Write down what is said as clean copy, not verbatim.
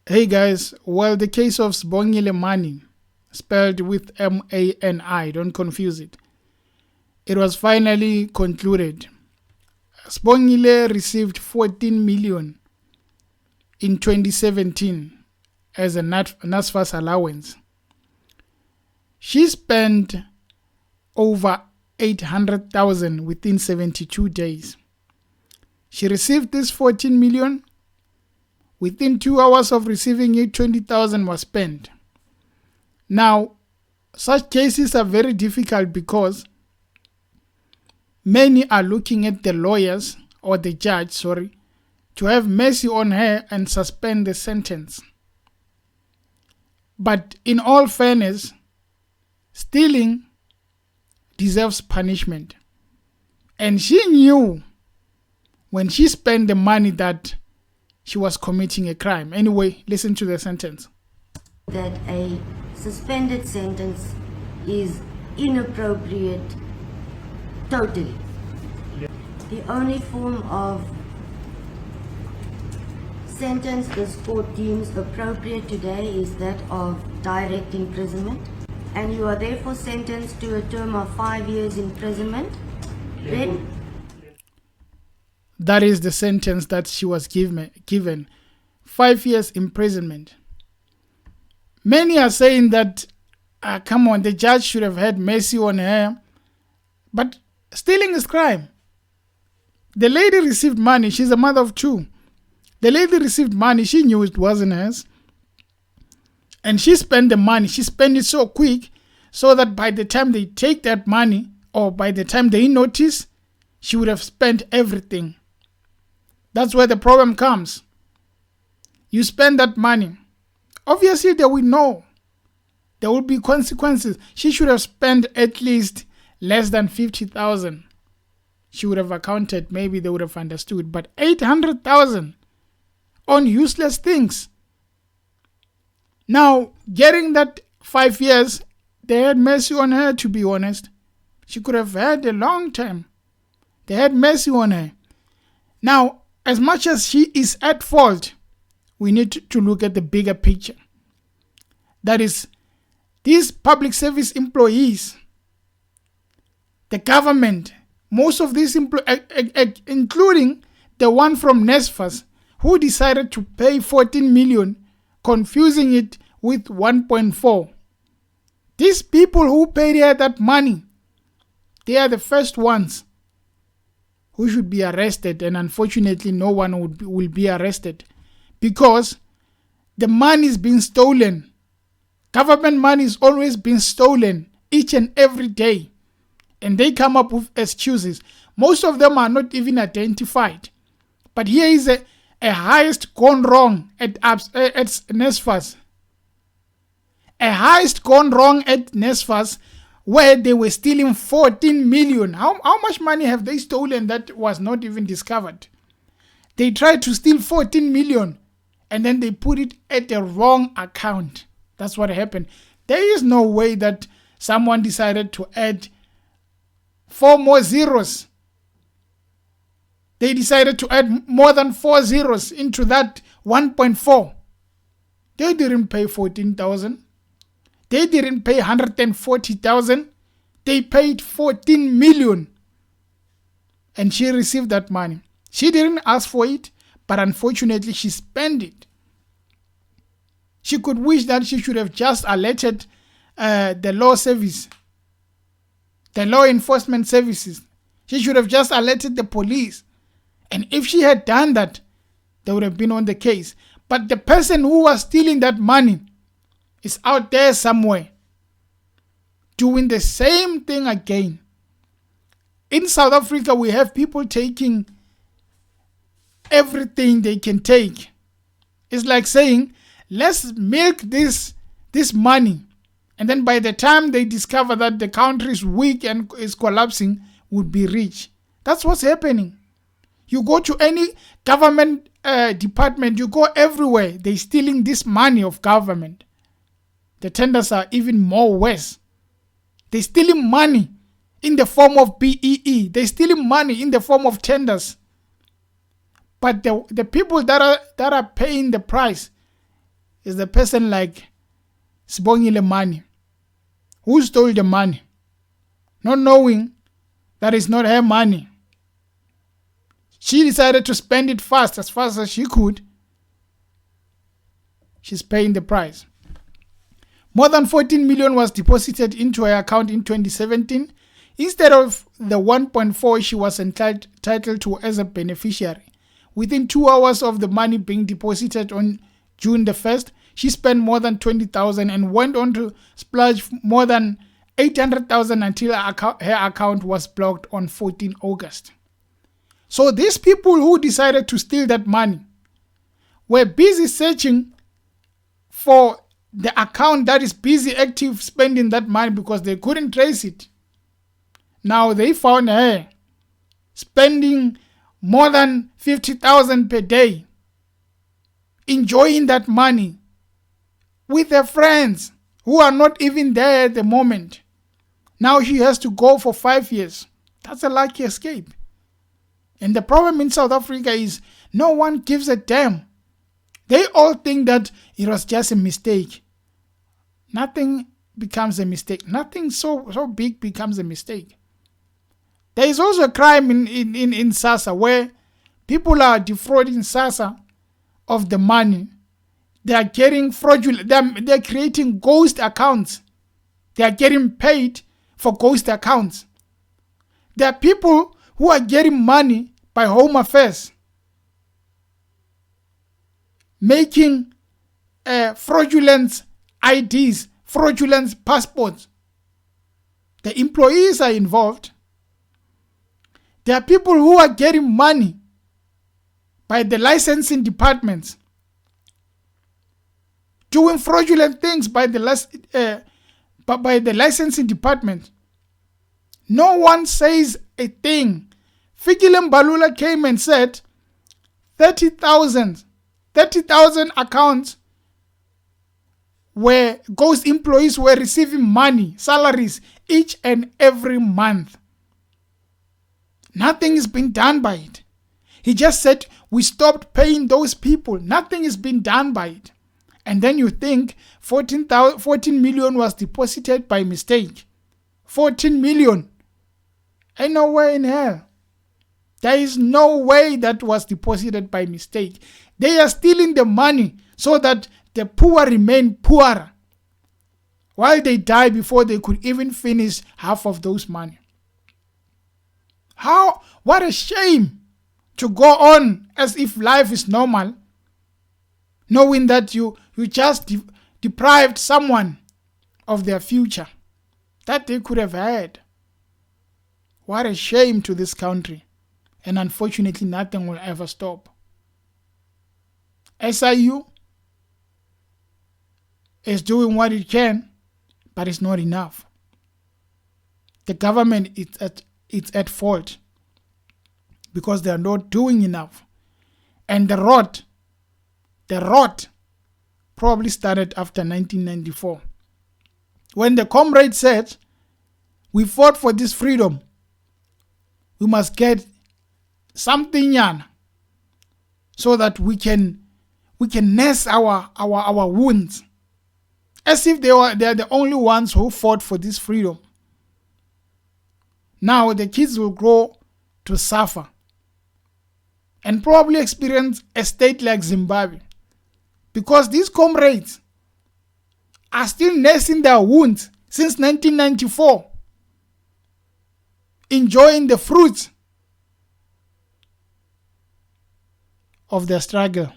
Hey guys, well, the case of Sibongile Mani, spelled with M-A-N-I, don't confuse it. It was finally concluded. Sibongile received 14 million in 2017 as a Nsfas allowance. She spent over 800,000 within 72 days. She received this 14 million. Within 2 hours of receiving it, 20,000 was spent. Now, such cases are very difficult because many are looking at the lawyers or the judge, to have mercy on her and suspend the sentence. But in all fairness, stealing deserves punishment. And she knew when she spent the money that she was committing a crime. Anyway, listen to the sentence. That a suspended sentence is inappropriate totally. The only form of sentence this court deems appropriate today is that of direct imprisonment, and you are therefore sentenced to a term of 5 years imprisonment. That is the sentence that she was given 5 years imprisonment. Many are saying that, come on, the judge should have had mercy on her. But stealing is crime. The lady received money. She's a mother of 2. The lady received money. She knew it wasn't hers. And she spent the money. She spent it so quick so that by the time they take that money, or by the time they notice, she would have spent everything. That's where the problem comes. You spend that money. Obviously, they will know. There will be consequences. She should have spent at least less than 50,000. She would have accounted. Maybe they would have understood. But 800,000 on useless things. Now, getting that 5 years, they had mercy on her, to be honest. She could have had a long time. They had mercy on her. Now, as much as she is at fault, we need to look at the bigger picture. That is, these public service employees, the government, most of these including the one from Nsfas, who decided to pay 14 million, confusing it with 1.4. These people who paid her that money, they are the first ones who should be arrested, and unfortunately no one will be arrested because the money is being stolen. Government money is always being stolen each and every day, and they come up with excuses. Most of them are not even identified. But here is a heist gone wrong at Nsfas. A heist gone wrong at Nsfas, where they were stealing 14 million. How much money have they stolen that was not even discovered? They tried to steal 14 million and then they put it at the wrong account. That's what happened. There is no way that someone decided to add 4 more zeros. They decided to add more than 4 zeros into that 1.4. They didn't pay 14,000. They didn't pay 140,000. They paid 14 million. And she received that money. She didn't ask for it, but unfortunately she spent it. She could wish that she should have just alerted the law service, the law enforcement services. She should have just alerted the police. And if she had done that, they would have been on the case. But the person who was stealing that money is out there somewhere doing the same thing again. In South Africa, we have people taking everything they can take. It's like saying, let's milk this money. And then by the time they discover that the country is weak and is collapsing, would be rich. That's what's happening. You go to any government department, you go everywhere, they're stealing this money of government. The tenders are even more worse. They're stealing money in the form of BEE. They're stealing money in the form of tenders. But the people that are paying the price is the person like Sibongile money, who stole the money, not knowing that it's not her money. She decided to spend it fast as she could. She's paying the price. More than 14 million was deposited into her account in 2017 instead of the 1.4 she was entitled to as a beneficiary. Within 2 hours of the money being deposited on June the 1st, she spent more than 20,000 and went on to splurge more than 800,000 until her account was blocked on 14 August. So these people who decided to steal that money were busy searching for the account that is busy active spending that money because they couldn't trace it. Now they found her spending more than 50,000 per day, enjoying that money with her friends who are not even there at the moment. Now she has to go for 5 years. That's a lucky escape. And the problem in South Africa is no one gives a damn. They all think that it was just a mistake. Nothing becomes a mistake. Nothing so big becomes a mistake. There is also a crime in SASSA where people are defrauding SASSA of the money. They are getting fraudulent. They are creating ghost accounts. They are getting paid for ghost accounts. There are people who are getting money by Home Affairs, making fraudulent IDs, fraudulent passports. The employees are involved. There are people who are getting money by the licensing departments, doing fraudulent things by the licensing department. No one says a thing. Fikile Mbalula came and said 30,000 accounts where ghost employees were receiving money, salaries each and every month. Nothing is being done by it. He just said we stopped paying those people. Nothing is being done by it. And then you think 14 million was deposited by mistake. 14 million. Ain't no way in hell. There is no way that was deposited by mistake. They are stealing the money so that the poor remain poorer while they die before they could even finish half of those money. What a shame to go on as if life is normal, knowing that you just deprived someone of their future that they could have had. What a shame to this country. And unfortunately, nothing will ever stop. SIU is doing what it can, but it's not enough. The government is at fault because they are not doing enough. And the rot probably started after 1994. When the comrade said, we fought for this freedom, we must get something so that we can nurse our wounds, as if they are the only ones who fought for this freedom. Now the kids will grow to suffer and probably experience a state like Zimbabwe, because these comrades are still nursing their wounds since 1994, enjoying the fruits of their struggle.